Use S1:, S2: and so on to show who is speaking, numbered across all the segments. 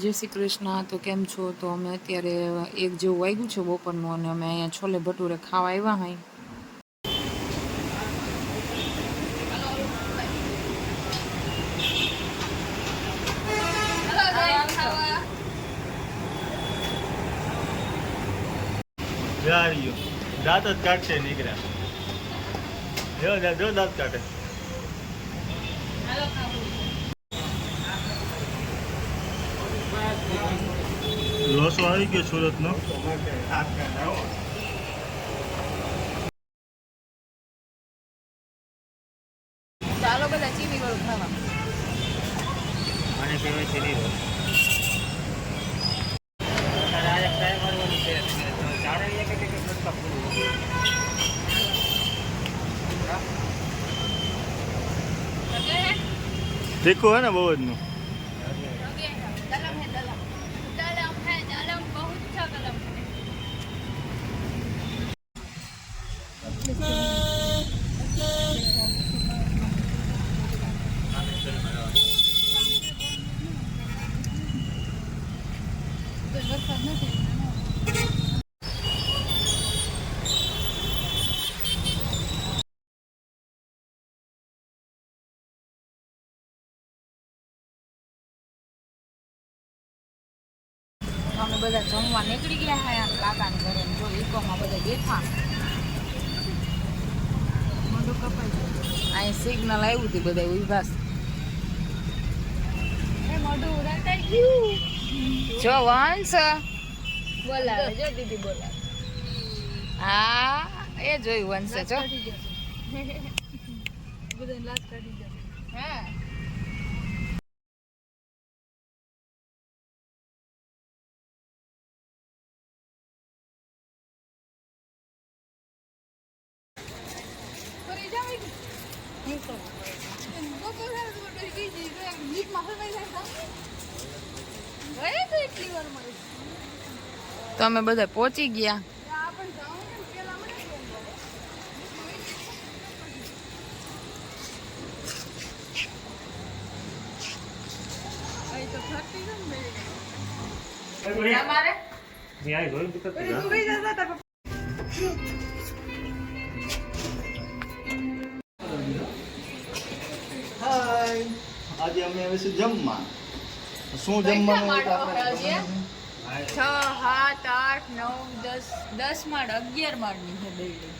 S1: જય શ્રી કૃષ્ણ. તો કેમ છો? તો અમે અત્યારે એક જેવું વાગ્યું છે બપોરનું અને અમે અહીંયા છોલે ભટુરે ખાવા આવ્યા હાઈ.
S2: દાંત જ કાઢશે નીકળ્યા. જો દાંત કાઢે. લોસો આવી ગયો સુરતનો.
S1: ચાલો બધા ચીની વાળું ખાવા.
S2: મને કહેવાય ચીની રોલ. તીખું હે ને બહુ જ નું.
S1: અમે બધા જમવા નીકળી ગયા હા કાકાને ઘરે. જો ઇકોમાં બધા બેઠા. મોઢું કપાઈ ગયું. અહીં સિગ્નલ આવ્યું હતું બધા ઉભા. મોઢું ઉડાઈ ગયું. જો વંશ બોલાવે. જો દીદી બોલાવે. હા એ જોયું વંશે. જો બધા લાજ કાઢી જશે. હા તો અમે બધા પહોંચી ગયા.
S2: આજે અમે આવીશું જમવા. શું જમવાનું?
S1: 6, 7, 8, 9, 10 માળ 11 માળની છે બિલ્ડિંગ.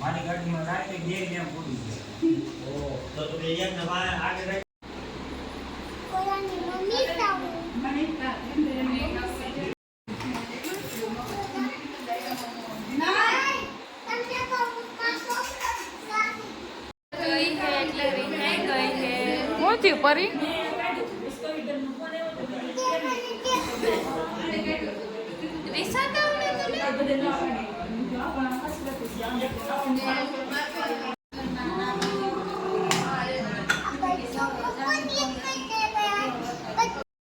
S3: મારી ગાડીમાં રાતે બે જેમ પૂરી છે. તો તમે એક નવા આગળ કોલાની મમ્મી તાવ મને તા
S1: મોતી પરી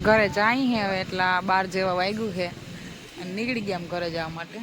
S1: ઘરે જાય હે હવે. એટલા 12 જેવા વાગ્યું છે અને નીકળી ગયા ઘરે જવા માટે.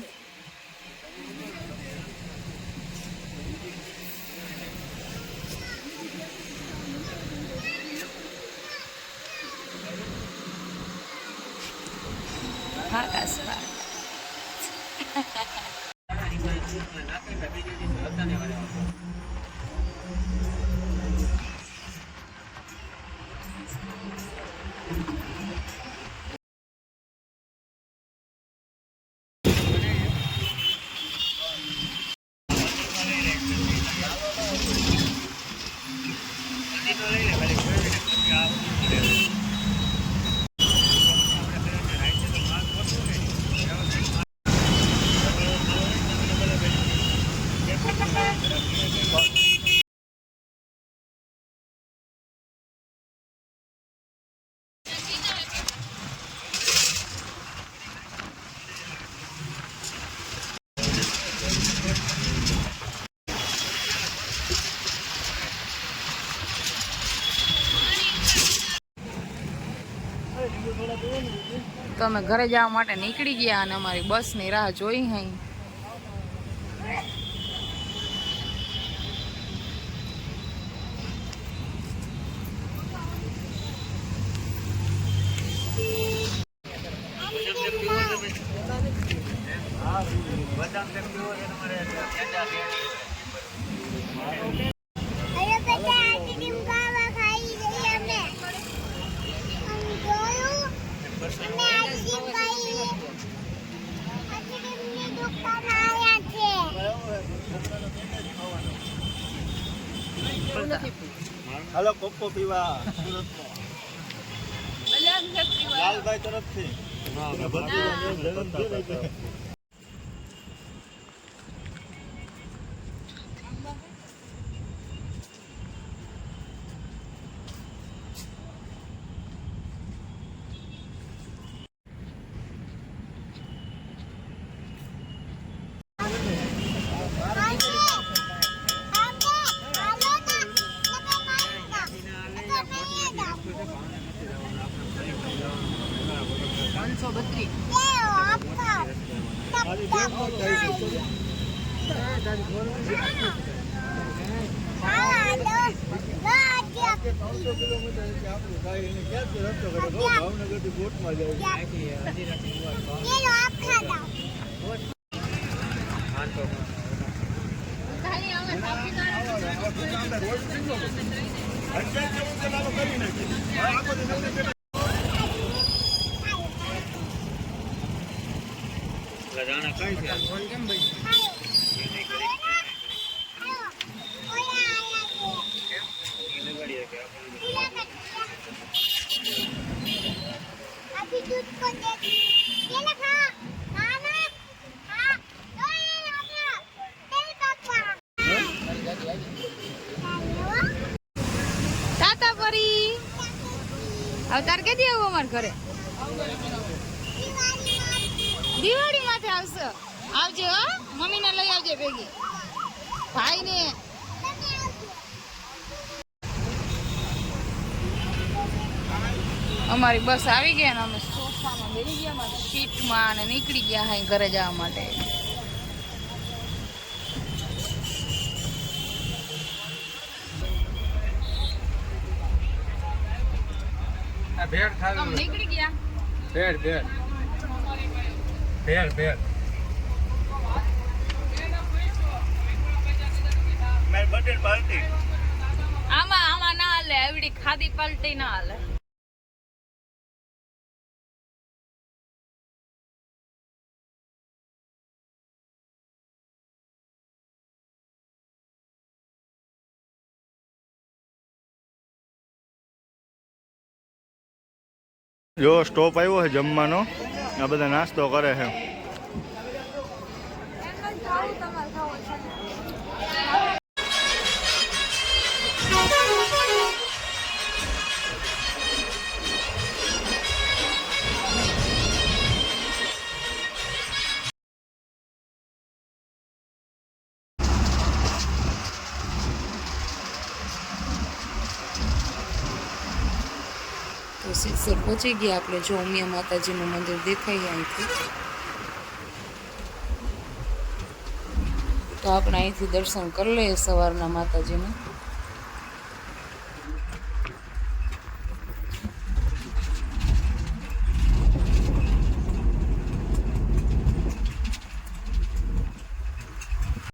S1: તો અમે ઘરે જવા માટે નીકળી ગયા અને અમારી બસની રાહ જોઈ હઈ.
S2: બદામ શેક પીવો છે તમારે ઠંડા કેરી.
S4: અરે બેટા આઈસ્ક્રીમ ખાવા ખાઈ ગઈ અમે જોયું અમે આઈસ્ક્રીમ ખાઈ આઈસ્ક્રીમની દુકાન આવ્યા છે.
S2: હાલો કોકો પીવા લાલભાઈ તરફથી. ભાવનગરથી બોટમાં લગાણા કઈ છે કેમ ભાઈ
S4: दूध को देख ये लखा नाना हां तो ये अपना तेल पापा
S1: તાતા પરી અવતાર કેદી આવો અમાર ઘરે? દિવાળી માથે આવશે. આવજે હો, મમ્મીને લઈ આવજે ભેગી, ભાઈને. અમારી બસ આવી ગયા ને અમે સોફામાં બેસી ગયા, સીટમાં અને નીકળી ગયા હાઈ ઘરે જવા માટે.
S2: ભેળ ખાવી
S1: નીકળી ગયા.
S2: ભેળ ભેળ ભેળ ભેળ મેં બટેર પાર્ટી
S1: આમાં ના હાલે, એવડી ખાધી પલટી ના હાલે.
S2: જો સ્ટોપ આવ્યો છે જમવાનો, આ બધા નાસ્તો કરે છે.
S1: તો સિત્સર પહોંચી ગયા આપણે. જો ઉમિયા માતાજીનું મંદિર દેખાય અહીંથી, તો આપણે અહીંથી દર્શન કરી લઈએ સવારના માતાજીનું.